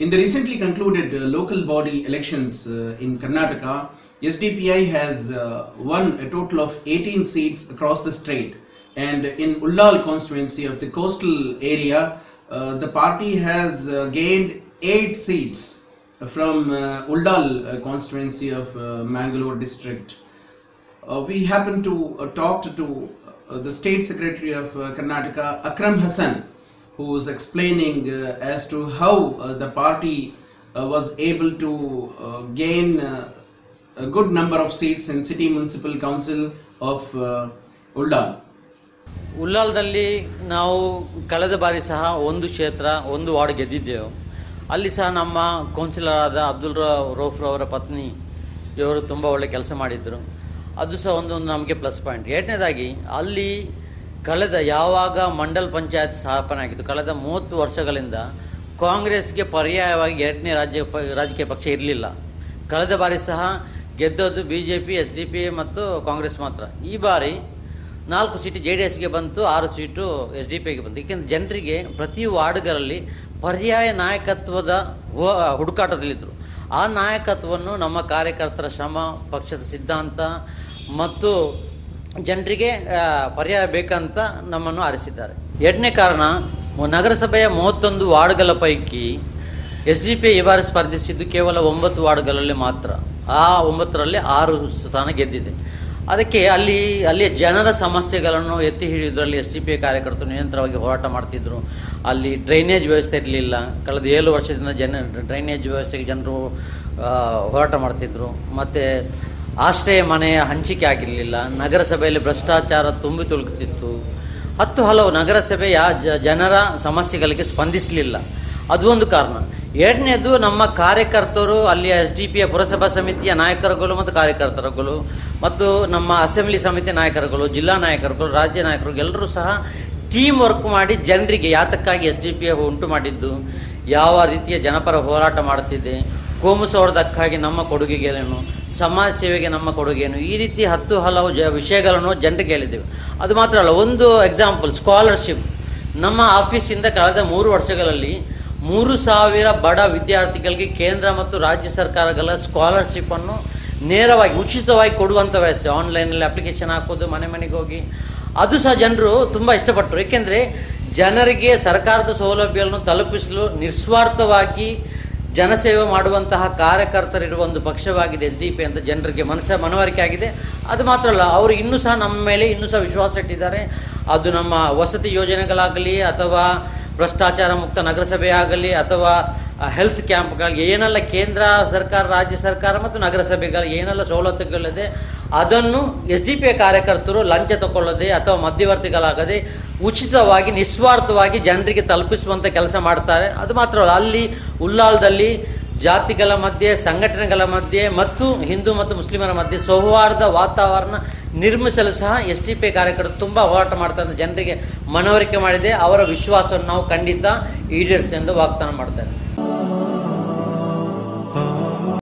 In the recently concluded local body elections in Karnataka, SDPI has won a total of 18 seats across the state, and in Ullal constituency of the coastal area, the party has gained 8 seats from Ullal constituency of Mangalore district. We happened to talk to the State Secretary of Karnataka, Akram Hasan, who was explaining as to how the party was able to gain a good number of seats in City Municipal Council of Ullal. ಉಲ್ಲಾಲ್ದಲ್ಲಿ ನಾವು ಕಳೆದ ಬಾರಿ ಸಹ ಒಂದು ಕ್ಷೇತ್ರ ಒಂದು ward ಗೆದ್ದಿದ್ದೆವು. ಅಲ್ಲಿ ಸಹ ನಮ್ಮ ಕೌನ್ಸಿಲರ್ ಆದ ಅಬ್ದುಲ್ ರೌಫ್ ಅವರ ಪತ್ನಿ ಇವರು ತುಂಬ ಒಳ್ಳೆ ಕೆಲಸ ಮಾಡಿದ್ದರು. ಅದು ಸಹ ಒಂದು ನಮಗೆ ಪ್ಲಸ್ ಪಾಯಿಂಟ್. ಎರಡನೇದಾಗಿ ಅಲ್ಲಿ ಕಳೆದ ಯಾವಾಗ ಮಂಡಲ್ ಪಂಚಾಯತ್ ಸ್ಥಾಪನೆ ಆಗಿತ್ತು, ಕಳೆದ 30 ವರ್ಷಗಳಿಂದ ಕಾಂಗ್ರೆಸ್ಗೆ ಪರ್ಯಾಯವಾಗಿ ಎರಡನೇ ರಾಜಕೀಯ ಪಕ್ಷ ಇರಲಿಲ್ಲ. ಕಳೆದ ಬಾರಿ ಸಹ ಗೆದ್ದದ್ದು BJP, SDPI ಮತ್ತು ಕಾಂಗ್ರೆಸ್ ಮಾತ್ರ. ಈ ಬಾರಿ 4 ಸೀಟು JDSಗೆ ಬಂತು, 6 ಸೀಟು SDPIಗೆ ಬಂತು. ಏಕೆಂದರೆ ಜನರಿಗೆ ಪ್ರತಿ ವಾರ್ಡ್ಗಳಲ್ಲಿ ಪರ್ಯಾಯ ನಾಯಕತ್ವದ ಹುಡುಕಾಟದಲ್ಲಿದ್ದರು. ಆ ನಾಯಕತ್ವವನ್ನು ನಮ್ಮ ಕಾರ್ಯಕರ್ತರ ಶ್ರಮ, ಪಕ್ಷದ ಸಿದ್ಧಾಂತ ಮತ್ತು ಜನರಿಗೆ ಪರ್ಯಾಯ ಬೇಕಂತ ನಮ್ಮನ್ನು ಆರಿಸಿದ್ದಾರೆ. ಎರಡನೇ ಕಾರಣ, ನಗರಸಭೆಯ 31 ವಾರ್ಡ್ಗಳ ಪೈಕಿ SDPI ಈ ಬಾರಿ ಸ್ಪರ್ಧಿಸಿದ್ದು ಕೇವಲ 9 ವಾರ್ಡ್ಗಳಲ್ಲಿ ಮಾತ್ರ. ಆ 9ರಲ್ಲಿ 6 ಸ್ಥಾನ ಗೆದ್ದಿದೆ. ಅದಕ್ಕೆ ಅಲ್ಲಿಯ ಜನರ ಸಮಸ್ಯೆಗಳನ್ನು ಎತ್ತಿ ಹಿಡಿಯುವುದರಲ್ಲಿ SDPI ಕಾರ್ಯಕರ್ತರು ನಿರಂತರವಾಗಿ ಹೋರಾಟ ಮಾಡ್ತಿದ್ರು. ಅಲ್ಲಿ ಡ್ರೈನೇಜ್ ವ್ಯವಸ್ಥೆ ಇರಲಿಲ್ಲ. ಕಳೆದ 7 ವರ್ಷದಿಂದ ಡ್ರೈನೇಜ್ ವ್ಯವಸ್ಥೆಗೆ ಜನರು ಹೋರಾಟ ಮಾಡ್ತಿದ್ರು. ಮತ್ತು ಆಶ್ರಯ ಮನೆಯ ಹಂಚಿಕೆ ಆಗಿರಲಿಲ್ಲ. ನಗರಸಭೆಯಲ್ಲಿ ಭ್ರಷ್ಟಾಚಾರ ತುಂಬಿ ತುಳುಕುತ್ತಿತ್ತು. ಹಲವು ನಗರಸಭೆಯ ಜನರ ಸಮಸ್ಯೆಗಳಿಗೆ ಸ್ಪಂದಿಸಲಿಲ್ಲ. ಅದು ಒಂದು ಕಾರಣ. ಎರಡನೇದು, ನಮ್ಮ ಕಾರ್ಯಕರ್ತರು ಅಲ್ಲಿಯ SDPI ಪುರಸಭಾ ಸಮಿತಿಯ ನಾಯಕರುಗಳು ಮತ್ತು ಕಾರ್ಯಕರ್ತರುಗಳು ಮತ್ತು ನಮ್ಮ ಅಸೆಂಬ್ಲಿ ಸಮಿತಿ ನಾಯಕರುಗಳು, ಜಿಲ್ಲಾ ನಾಯಕರುಗಳು, ರಾಜ್ಯ ನಾಯಕರು ಎಲ್ಲರೂ ಸಹ ಟೀಮ್ ವರ್ಕ್ ಮಾಡಿ ಜನರಿಗೆ ಯಾತಕ್ಕಾಗಿ SDPI ಉಂಟು ಮಾಡಿದ್ದು, ಯಾವ ರೀತಿಯ ಜನಪರ ಹೋರಾಟ ಮಾಡುತ್ತಿದೆ, ಕೋಮು ಸೌಹಾರ್ದಕ್ಕಾಗಿ ನಮ್ಮ ಕೊಡುಗೆಗಳೇನು, ಸಮಾಜ ಸೇವೆಗೆ ನಮ್ಮ ಕೊಡುಗೆಯನ್ನು, ಈ ರೀತಿ ಹಲವು ವಿಷಯಗಳನ್ನು ಜನರಿಗೆ ಹೇಳಿದ್ದೇವೆ. ಅದು ಮಾತ್ರ ಅಲ್ಲ, ಒಂದು ಎಕ್ಸಾಂಪಲ್ ಸ್ಕಾಲರ್ಶಿಪ್. ನಮ್ಮ ಆಫೀಸಿಂದ ಕಳೆದ 3 ವರ್ಷಗಳಲ್ಲಿ 3,000 ಬಡ ವಿದ್ಯಾರ್ಥಿಗಳಿಗೆ ಕೇಂದ್ರ ಮತ್ತು ರಾಜ್ಯ ಸರ್ಕಾರಗಳ ಸ್ಕಾಲರ್ಶಿಪ್ಪನ್ನು ನೇರವಾಗಿ ಉಚಿತವಾಗಿ ಕೊಡುವಂಥ ವ್ಯವಸ್ಥೆ. ಆನ್ಲೈನಲ್ಲಿ ಅಪ್ಲಿಕೇಶನ್ ಹಾಕೋದು, ಮನೆಗೆ ಹೋಗಿ, ಅದು ಸಹ ಜನರು ತುಂಬ ಇಷ್ಟಪಟ್ಟರು. ಏಕೆಂದರೆ ಜನರಿಗೆ ಸರ್ಕಾರದ ಸೌಲಭ್ಯಗಳನ್ನು ತಲುಪಿಸಲು ನಿಸ್ವಾರ್ಥವಾಗಿ ಜನಸೇವೆ ಮಾಡುವಂತಹ ಕಾರ್ಯಕರ್ತರಿರುವ ಒಂದು ಪಕ್ಷವಾಗಿದೆ SDPI ಅಂತ ಜನರಿಗೆ ಮನವರಿಕೆ ಆಗಿದೆ. ಅದು ಮಾತ್ರ ಅಲ್ಲ, ಅವರು ಇನ್ನೂ ಸಹ ನಮ್ಮ ಮೇಲೆ ವಿಶ್ವಾಸ ಇಟ್ಟಿದ್ದಾರೆ. ಅದು ನಮ್ಮ ವಸತಿ ಯೋಜನೆಗಳಾಗಲಿ, ಅಥವಾ ಭ್ರಷ್ಟಾಚಾರ ಮುಕ್ತ ನಗರಸಭೆ ಆಗಲಿ, ಅಥವಾ ಹೆಲ್ತ್ ಕ್ಯಾಂಪ್ಗಳಿಗೆ ಏನೆಲ್ಲ ಕೇಂದ್ರ ಸರ್ಕಾರ, ರಾಜ್ಯ ಸರ್ಕಾರ ಮತ್ತು ನಗರಸಭೆಗಳಿಗೆ ಏನೆಲ್ಲ ಸವಲತ್ತುಗಳಿದೆ ಅದನ್ನು SDPI ಕಾರ್ಯಕರ್ತರು ಲಂಚ ತಗೊಳ್ಳದೆ ಅಥವಾ ಮಧ್ಯವರ್ತಿಗಳಾಗದೆ ಉಚಿತವಾಗಿ ನಿಸ್ವಾರ್ಥವಾಗಿ ಜನರಿಗೆ ತಲುಪಿಸುವಂಥ ಕೆಲಸ ಮಾಡ್ತಾರೆ. ಅದು ಮಾತ್ರ ಅಲ್ಲ, ಅಲ್ಲಿ ಉಲ್ಲಾಲ್ದಲ್ಲಿ ಜಾತಿಗಳ ಮಧ್ಯೆ, ಸಂಘಟನೆಗಳ ಮಧ್ಯೆ ಮತ್ತು ಹಿಂದೂ ಮತ್ತು ಮುಸ್ಲಿಮರ ಮಧ್ಯೆ ಸೌಹಾರ್ದ ವಾತಾವರಣ ನಿರ್ಮಿಸಲು ಸಹ SDPI ಕಾರ್ಯಕರ್ತರು ತುಂಬ ಹೋರಾಟ ಮಾಡ್ತಾರೆ. ಜನರಿಗೆ ಮನವರಿಕೆ ಮಾಡಿದೆ. ಅವರ ವಿಶ್ವಾಸವನ್ನು ನಾವು ಖಂಡಿತ ಈಡೇರಿಸಿ ಎಂದು ವಾಗ್ದಾನ ಮಾಡ್ತಾರೆ.